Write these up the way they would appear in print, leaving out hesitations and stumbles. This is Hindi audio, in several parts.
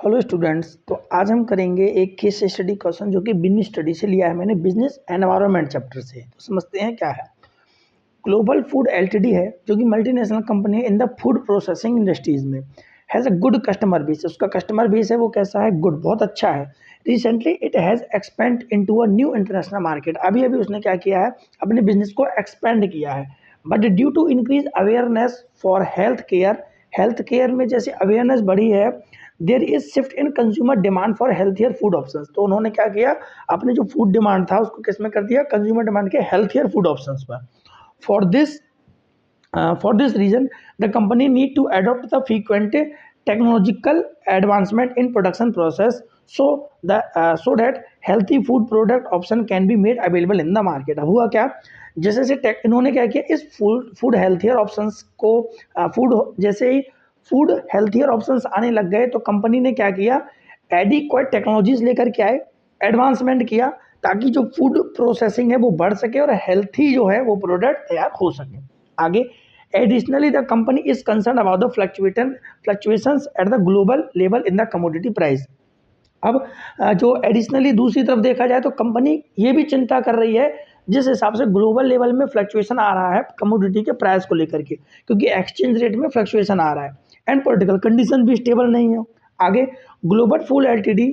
Hello students. तो आज हम करेंगे एक केस स्टडी क्वेश्चन जो कि बिजनेस स्टडी से लिया है मैंने, बिजनेस एनवायरनमेंट चैप्टर से। तो समझते हैं क्या है। ग्लोबल फूड एलटीडी है जो कि मल्टीनेशनल कंपनी है in the food processing industries में। Has a good customer base. उसका कस्टमर बेस है वो कैसा है? गुड, बहुत अच्छा है। Recently it has expand into a new international market. अभी अभी उसने क्या किया है? अपने बिजनेस को एक्सपेंड किया है। But due to increase awareness for health care में जैसे अवेयरनेस बढ़ी है, there is shift in consumer demand for healthier food options. तो उन्होंने क्या किया? अपने जो फूड डिमांड था उसको किस में कर दिया? कंज्यूमर डिमांड के हेल्थियर फूड ऑप्शंस पर। For this for this reason, the company need to adopt the frequent technological advancement in production process so that healthy food product option can be made available in the market। अब हुआ क्या? जैसे जैसे इन्होंने क्या किया, इस फूड हेल्थियर ऑप्शंस को जैसे ही फूड हेल्थियर ऑप्शंस आने लग गए तो कंपनी ने क्या किया? एडिक्वेट टेक्नोलॉजीज लेकर के आए, एडवांसमेंट किया ताकि जो फूड प्रोसेसिंग है वो बढ़ सके और हेल्थी जो है वो प्रोडक्ट तैयार हो सके। आगे, additionally the company is concern about the fluctuations at the global level in the commodity price. अब जो एडिशनली दूसरी तरफ देखा जाए तो कंपनी ये भी चिंता कर रही है जिस हिसाब से ग्लोबल लेवल में फ्लक्चुएशन आ रहा है कमोडिटी के प्राइस को लेकर के, क्योंकि एक्सचेंज रेट में फ्लक्चुएशन आ रहा है एंड पॉलिटिकल कंडीशन भी स्टेबल नहीं है। आगे, global food LTD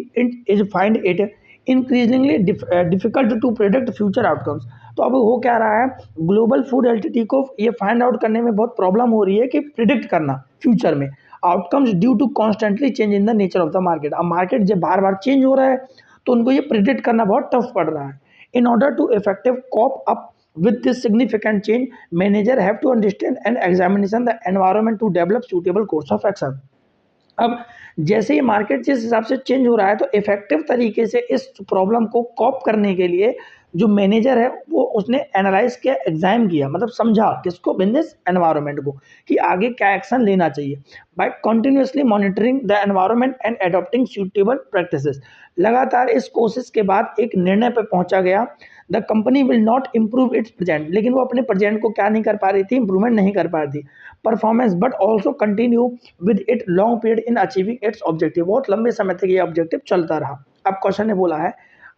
is find it increasingly difficult to predict future outcomes. तो अब हो क्या रहा है? ग्लोबल फूड एलटीडी को ये फाइंड आउट करने में बहुत प्रॉब्लम हो रही है कि प्रिडिक्ट करना फ्यूचर में outcomes due to constantly change in the nature of the market. अब मार्केट जब बार बार चेंज हो रहा है तो उनको ये प्रिडिक्ट करना बहुत टफ पड़ रहा है। In order to effective cope up with this significant change, manager have to understand and examination the environment to develop suitable course of action। अब जैसे ही मार्केट जिस हिसाब से चेंज हो रहा है तो इफेक्टिव तरीके से इस प्रॉब्लम को कॉप करने के लिए जो मैनेजर है वो उसने एनालाइज किया, एग्जाम किया, मतलब समझा किसको? बिजनेस एनवायरनमेंट को, कि आगे क्या एक्शन लेना चाहिए। By continuously monitoring the environment and adopting suitable practices. लगातार इस कोशिश के बाद एक निर्णय पर पहुंचा गया, the company will not improve it's present. लेकिन वो अपने प्रेजेंट को क्या नहीं कर पा रही थी? इंप्रूवमेंट नहीं कर पा रही थी performance, but also continue with it long period in achieving it's objective. बहुत लंबे समय तक ये ऑब्जेक्टिव चलता रहा। अब क्वेश्चन ने बोला है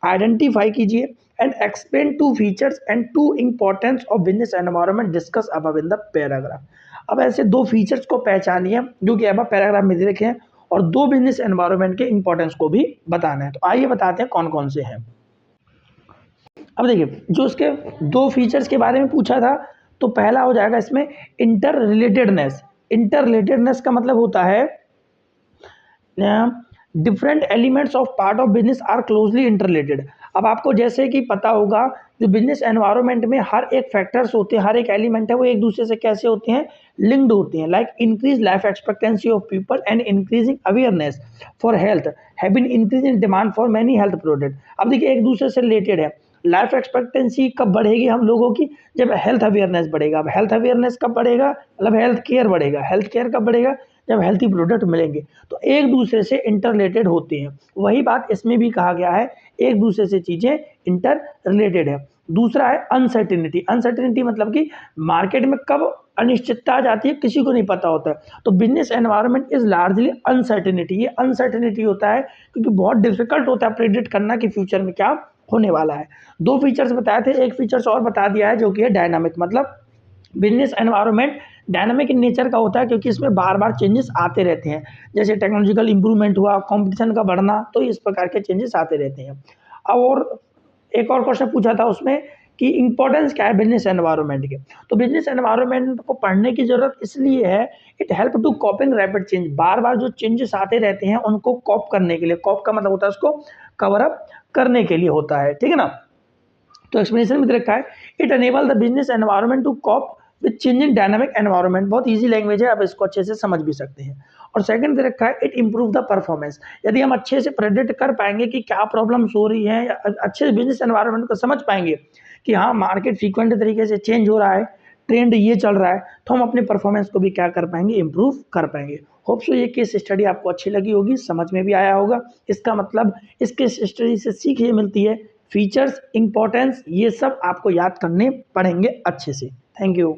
आइडेंटिफाई कीजिए and explain two features and two importance of business environment discuss above in the paragraph. अब ऐसे दो फीचर्स को पहचानिए जो कि अब पैराग्राफ में दे रखे हैं और दो बिजनेस एनवायरनमेंट के इंपॉर्टेंस को भी बताना है। तो आइए बताते हैं कौन कौन से हैं। अब देखिए, जो उसके दो फीचर्स के बारे में पूछा था तो पहला हो जाएगा इसमें इंटर रिलेटेडनेस। इंटर रिलेटेडनेस का मतलब होता है different elements of part of business are closely interrelated. अब आपको जैसे कि पता होगा जो बिजनेस एनवायरनमेंट में हर एक फैक्टर्स होते हैं, हर एक एलिमेंट है वो एक दूसरे से कैसे होते हैं? लिंक्ड होते हैं। Like increase life expectancy of people and increasing awareness for health have been increase in demand for many health product. अब देखिए एक दूसरे से रिलेटेड है। लाइफ एक्सपेक्टेंसी कब बढ़ेगी हम लोगों की? जब हेल्थ अवेयरनेस बढ़ेगा। अब हेल्थ अवेयरनेस कब बढ़ेगा? मतलब हेल्थ केयर बढ़ेगा। हेल्थ केयर कब बढ़ेगा? जब हेल्थी प्रोडक्ट मिलेंगे। तो एक दूसरे से इंटर रिलेटेड होते हैं। वही बात इसमें भी कहा गया है, एक दूसरे से चीज़ें इंटर रिलेटेड है। दूसरा है अनसर्टिनिटी। अनसर्टिनिटी मतलब कि मार्केट में कब अनिश्चितता आ जाती है किसी को नहीं पता होता है। तो business environment is largely uncertainty. ये अनसर्टिनिटी होता है क्योंकि बहुत डिफिकल्ट होता है प्रेडिक्ट करना कि फ्यूचर में क्या होने वाला है। दो फीचर्स बताए थे, एक फीचर्स और बता दिया है जो कि है डायनामिक। मतलब business environment dynamic in nature का होता है क्योंकि इसमें बार बार चेंजेस आते रहते हैं। जैसे टेक्नोलॉजिकल इंप्रूवमेंट हुआ, कंपटीशन का बढ़ना, तो इस प्रकार के चेंजेस आते रहते हैं। अब और एक और क्वेश्चन पूछा था उसमें कि इंपॉर्टेंस क्या है बिजनेस एनवायरनमेंट के। तो बिजनेस एनवायरनमेंट को पढ़ने की जरूरत इसलिए है, it help to coping rapid change. बार बार जो चेंजेस आते रहते हैं उनको कॉप करने के लिए, कॉप का मतलब होता है उसको कवर अप करने के लिए होता है, ठीक है ना। तो एक्सप्लेनेशन में रखा है it enable the business environment to cope with changing dynamic environment. बहुत इजी लैंग्वेज है, आप इसको अच्छे से समझ भी सकते हैं। और सेकंड दे रखा है इट इंप्रूव द परफॉर्मेंस। यदि हम अच्छे से प्रेडिक्ट कर पाएंगे कि क्या प्रॉब्लम्स हो रही हैं, अच्छे से बिजनेस एनवायरनमेंट को समझ पाएंगे कि हाँ मार्केट फ्रीक्वेंट तरीके से चेंज हो रहा है, ट्रेंड ये चल रहा है, तो हम अपने परफॉर्मेंस को भी क्या कर पाएंगे? इंप्रूव कर पाएंगे। होप सो ये केस स्टडी आपको अच्छी लगी होगी, समझ में भी आया होगा। इसका मतलब इस केस स्टडी से सीख ये मिलती है, फीचर्स, इंपॉर्टेंस, ये सब आपको याद करने पड़ेंगे अच्छे से। Thank you.